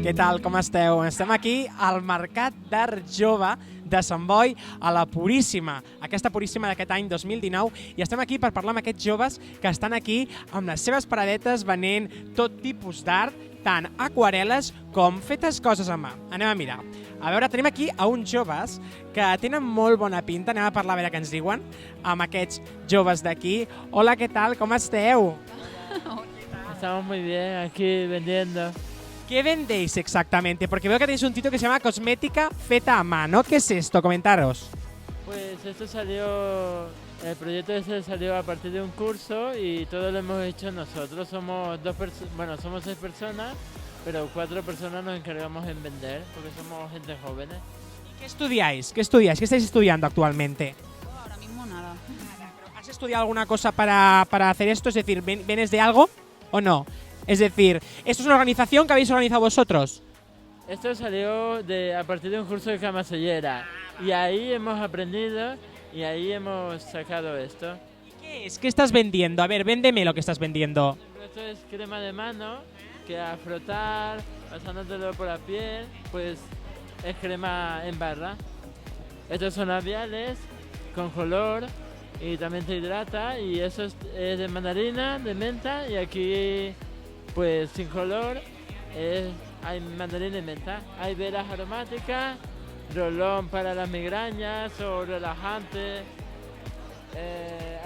Què tal, com esteu? Estem aquí al Mercat d'Art Jove de Sant Boi, a la Puríssima, aquesta Puríssima d'aquest any 2019, i estem aquí per parlar amb aquests joves que estan aquí amb les seves paradetes venent tot tipus d'art, tant aquarel·les com fetes coses a mà. Anem a mirar. A veure, tenim aquí a uns joves que tenen molt bona pinta. Anem a parlar a veure què ens diuen amb aquests joves d'aquí. Hola, què tal? Com esteu? Estamos muy bien aquí vendiendo. ¿Qué vendéis exactamente? Porque veo que tenéis un título que se llama Cosmética Feta a Mano. ¿Qué es esto? Comentaros. Pues esto salió, el proyecto ese salió a partir de un curso y todo lo hemos hecho nosotros. Somos somos 6 personas, pero 4 personas nos encargamos en vender porque somos gente jóvenes. ¿Qué estudiáis? ¿Qué estudiáis? ¿Qué estáis estudiando actualmente? Ahora mismo nada. ¿Has estudiado alguna cosa para hacer esto? Es decir, ¿vienes de algo o no? Es decir, ¿esto es una organización que habéis organizado vosotros? Esto salió a partir de un curso de camasollera y ahí hemos aprendido y ahí hemos sacado esto. ¿Qué es? ¿Qué estás vendiendo? A ver, véndeme lo que estás vendiendo. Esto es crema de mano que a frotar, pasándotelo por la piel, pues es crema en barra. Estos son labiales con color y también te hidrata, y eso es de mandarina, de menta, y aquí pues sin color hay mandarina y menta. Hay velas aromáticas, rolón para las migrañas o relajante.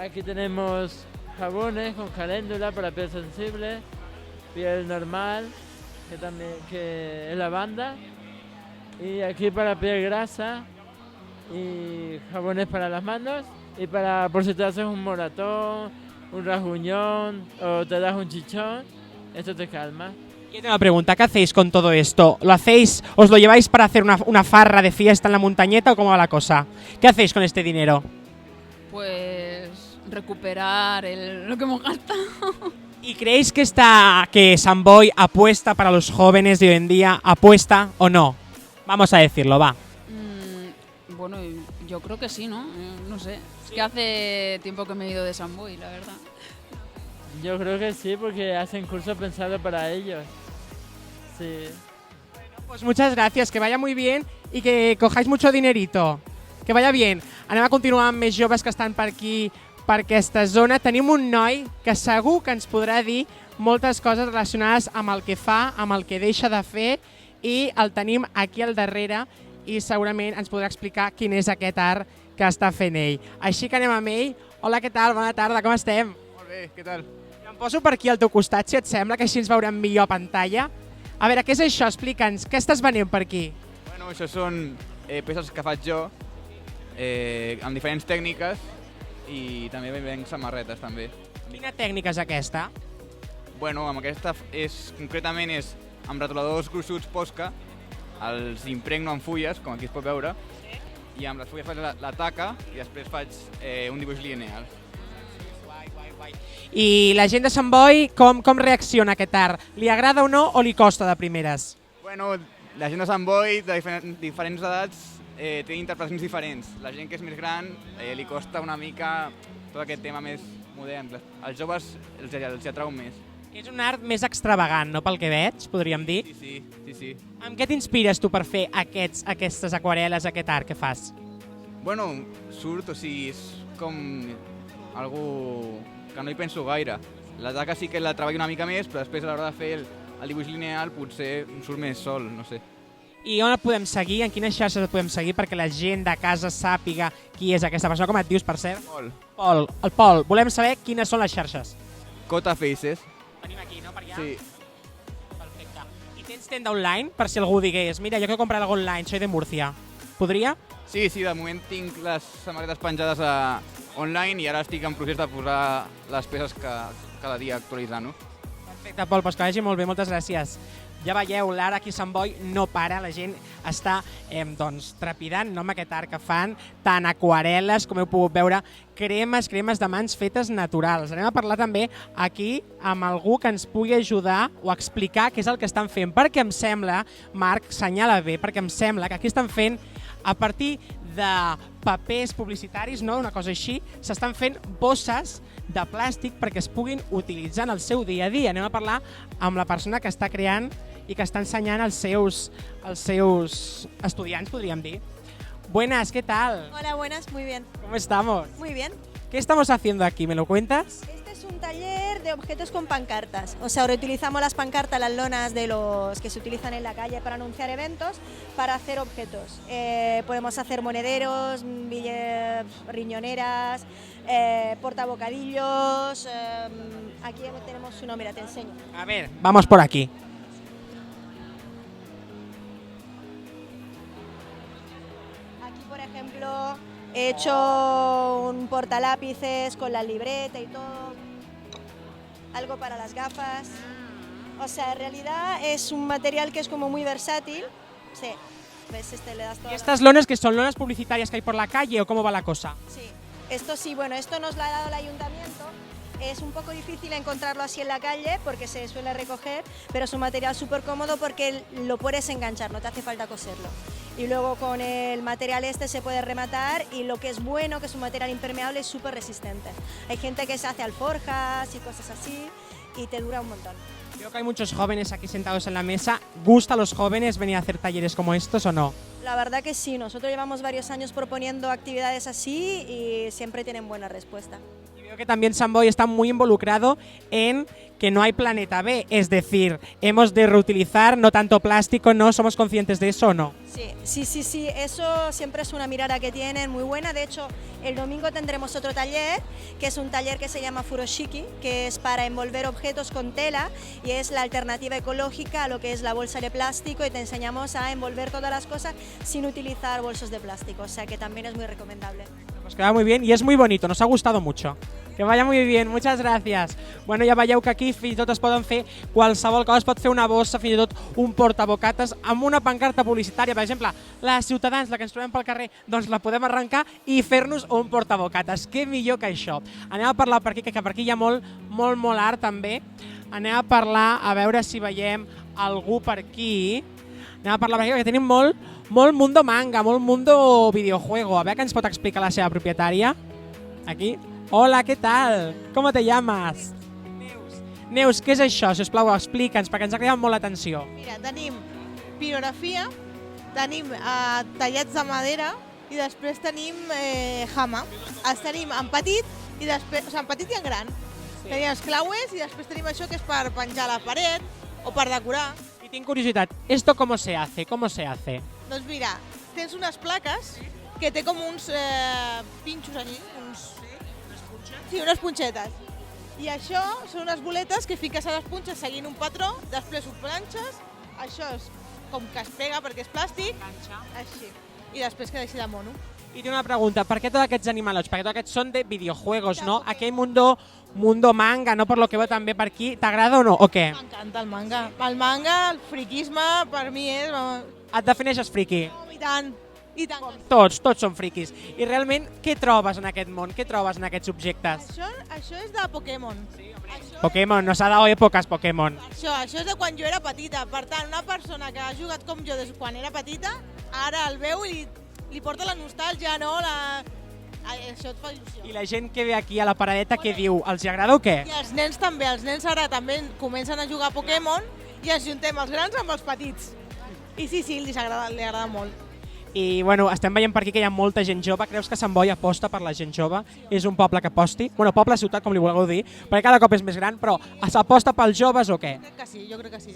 Aquí tenemos jabones con caléndula para piel sensible, piel normal, que es lavanda, y aquí para piel grasa, y jabones para las manos, y por si te haces un moratón, un rasguñón o te das un chichón, esto te calma. Y tengo una pregunta, ¿qué hacéis con todo esto? ¿Lo hacéis, os lo lleváis para hacer una farra de fiesta en la montañeta o cómo va la cosa? ¿Qué hacéis con este dinero? Pues recuperar lo que hemos gastado. ¿Y creéis que Sant Boi apuesta para los jóvenes de hoy en día? ¿Apuesta o no? Vamos a decirlo, va. Bueno, yo creo que sí, ¿no? No sé. Es que hace tiempo que me he ido de Sant Boi, la verdad. Yo creo que sí, porque hacen cursos pensados para ellos. Sí. Pues muchas gracias, que vaya muy bien y que cojáis mucho dinerito. Que vaya bien. Anem a continuar amb més joves que estan per aquí, per aquesta zona. Tenim un noi que segur que ens podrà dir moltes coses relacionades amb el que fa, amb el que deixa de fer, i el tenim aquí al darrere i segurament ens podrà explicar quin és aquest art que està fent ell. Així que anem amb ell. Hola, què tal? Bona tarda, com estem? Molt bé, què tal? Em poso per aquí al teu costat, si et sembla, que així ens veurem millor a pantalla. A veure, què és això? Explica'ns. Què estàs venent per aquí? Bueno, això són peces que faig jo, amb diferents tècniques, i també venc samarretes, també. Quina tècnica és aquesta? Bueno, amb aquesta concretament és amb retoladors gruixuts Posca, els impregno en fulles, com aquí es pot veure, i amb les fulles faig la taca i després faig un dibuix lineal. I la gent de Sant Boi, com reacciona a aquest art? Li agrada o no, o li costa de primeres? Bueno, la gent de Sant Boi, de diferents edats, té interpretacions diferents. La gent que és més gran li costa una mica tot aquest tema més modern. Els joves els atrau més. És un art més extravagant, no? Pel que veig, podríem dir. Sí. Amb què t'inspires tu per fer aquestes aquarel·les, aquest art que fas? Bueno, surt, o sigui, és com algú que no hi penso gaire. La taca sí que la treballo una mica més, però després a l'hora de fer el dibuix lineal potser em surt més sol, no sé. I on et podem seguir? En quines xarxes et podem seguir perquè la gent de casa sàpiga qui és aquesta persona? Com et dius, per cert? Pol. Pol. El Pol. Volem saber quines són les xarxes. Cota Faces. Tenim aquí, no? Per allà? Sí. Perfecte. I tens tenda online? Per si algú digués, mira, jo quiero comprar algo online, soy de Murcia. Podria? Sí, de moment tinc les samarretes penjades online i ara estic en procés de posar les peces que cada dia actualitzant-ho. Perfecte, Pol, doncs que vagi molt bé, moltes gràcies. Ja veieu, l'art aquí a Sant Boi no para, la gent està trepidant amb aquest art que fan, tant aquarel·les, com heu pogut veure, cremes de mans fetes naturals. Anem a parlar també aquí amb algú que ens pugui ajudar o explicar què és el que estan fent, perquè em sembla, Marc, senyala bé, perquè em sembla que aquí estan fent a partir de papers publicitaris, no? Una cosa així, s'estan fent bosses de plàstic perquè es puguin utilitzar en el seu dia a dia. Anem a parlar amb la persona que està creant i que està ensenyant als seus estudiants, podríem dir. Buenas, ¿qué tal? Hola, buenas, muy bien. ¿Cómo estamos? Muy bien. ¿Qué estamos haciendo aquí? ¿Me lo cuentas? Este es un taller de objetos con pancartas. O sea, reutilizamos las pancartas, las lonas de los que se utilizan en la calle para anunciar eventos, para hacer objetos. Podemos hacer monederos, riñoneras, portabocadillos. Aquí tenemos uno, mira, te enseño. A ver, vamos por aquí. Aquí, por ejemplo, he hecho un portalápices con la libreta y todo, algo para las gafas. O sea, en realidad es un material que es como muy versátil. Sí, ves, le das todo. ¿Y estas lonas que son lonas publicitarias que hay por la calle o cómo va la cosa? Sí, esto sí, bueno, esto nos lo ha dado el ayuntamiento. Es un poco difícil encontrarlo así en la calle porque se suele recoger, pero es un material súper cómodo porque lo puedes enganchar, no te hace falta coserlo. Y luego con el material este se puede rematar y lo que es bueno, que es un material impermeable, es súper resistente. Hay gente que se hace alforjas y cosas así y te dura un montón. Creo que hay muchos jóvenes aquí sentados en la mesa. ¿Gusta a los jóvenes venir a hacer talleres como estos o no? La verdad que sí, nosotros llevamos varios años proponiendo actividades así y siempre tienen buena respuesta. Y veo que también Sant Boi está muy involucrado en que no hay planeta B, es decir, hemos de reutilizar no tanto plástico, ¿no? ¿Somos conscientes de eso o no? Sí, eso siempre es una mirada que tienen muy buena. De hecho, el domingo tendremos otro taller, que es un taller que se llama Furoshiki, que es para envolver objetos con tela y es la alternativa ecológica a lo que es la bolsa de plástico y te enseñamos a envolver todas las cosas sin utilizar bolsos de plástico, o sea que también es muy recomendable. Pues queda muy bien y es muy bonito, nos ha gustado mucho. Que vaya muy bien, muchas gràcies. Bueno, ja veieu que aquí fins i tot es poden fer qualsevol cosa, es pot fer una bossa, fins i tot un portabocates amb una pancarta publicitària. Per exemple, la Ciutadans, la que ens trobem pel carrer, doncs la podem arrencar i fer-nos un portabocates. Què millor que això? Anem a parlar per aquí, que per aquí hi ha molt art també. Anem a parlar, a veure si veiem algú per aquí. Anem a parlar per aquí, perquè tenim molt mundo manga, molt mundo videojuego. A veure què ens pot explicar la seva propietària. Aquí. Hola, ¿qué tal? ¿Cómo te llamas? Neus, què és això? Si us plau, explica'ns, perquè ens ha cridat molt l'atenció. Mira, tenim pirografia, tenim tallats de madera i després tenim jama. Els tenim en petit i després, o sigui, en petit i en gran. Sí. Tenim els clauers i després tenim això que és per penjar a la paret o per decorar. I tinc curiositat, ¿esto cómo se hace? ¿Cómo se hace? Doncs mira, tens unes plaques que té com uns pinxos allí, unes punxetes. I això són unes boletes que fiques a les punxes seguint un patró, després ho planxes, això és com que es pega perquè és plàstic, així, i després queda així de mono. I tinc una pregunta, per què tots aquests animalots? Perquè tots aquests són de videojuegos, no? Aquell mundo manga, no? Per lo que veu també per aquí, t'agrada o no, o què? M'encanta el manga. El manga, el friquisme, per mi és... Et defineixes friki? I tant. I tant. Tots són friquis. I realment, què trobes en aquest món? Què trobes en aquests objectes? Això és de Pokémon. Sí, Pokémon, nos ha dado épocas Pokémon. Això és de quan jo era petita. Per tant, una persona que ha jugat com jo des de quan era petita, ara el veu i li porta la nostàlgia, no? Això et fa il·lusió. I la gent que ve aquí a la paradeta, què diu? Els hi agrada o què? I els nens també. Els nens ara també comencen a jugar a Pokémon i ens juntem els grans amb els petits. I sí, li agrada molt. I bueno, estem veient per aquí que hi ha molta gent jove. Creus que Sant Boi aposta per la gent jove? És un poble que aposti? Bueno, poble, ciutat, com li vulgueu dir, perquè cada cop és més gran, però s'aposta pels joves o què? Crec que sí, jo crec que sí.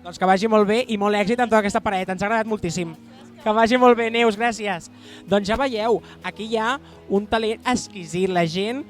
Doncs que vagi molt bé i molt èxit amb tota aquesta paradeta. Ens ha agradat moltíssim. Que vagi molt bé, Neus, gràcies. Doncs ja veieu, aquí hi ha un talent exquisit. La gent,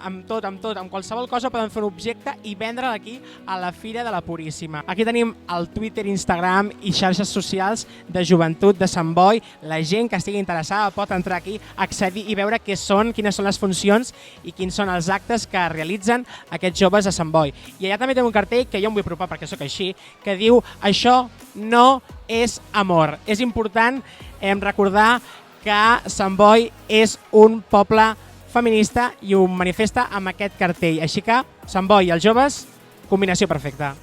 amb qualsevol cosa poden fer un objecte i vendre'l aquí a la Fira de la Puríssima. Aquí tenim el Twitter, Instagram i xarxes socials de Joventut de Sant Boi. La gent que estigui interessada pot entrar aquí, accedir i veure quines són les funcions i quins són els actes que realitzen aquests joves a Sant Boi. I allà també tenim un cartell que jo em vull apropar perquè sóc així, que diu "Això no és amor". És important recordar que Sant Boi és un poble feminista i ho manifesta amb aquest cartell. Així que Sant Boi i els joves, combinació perfecta.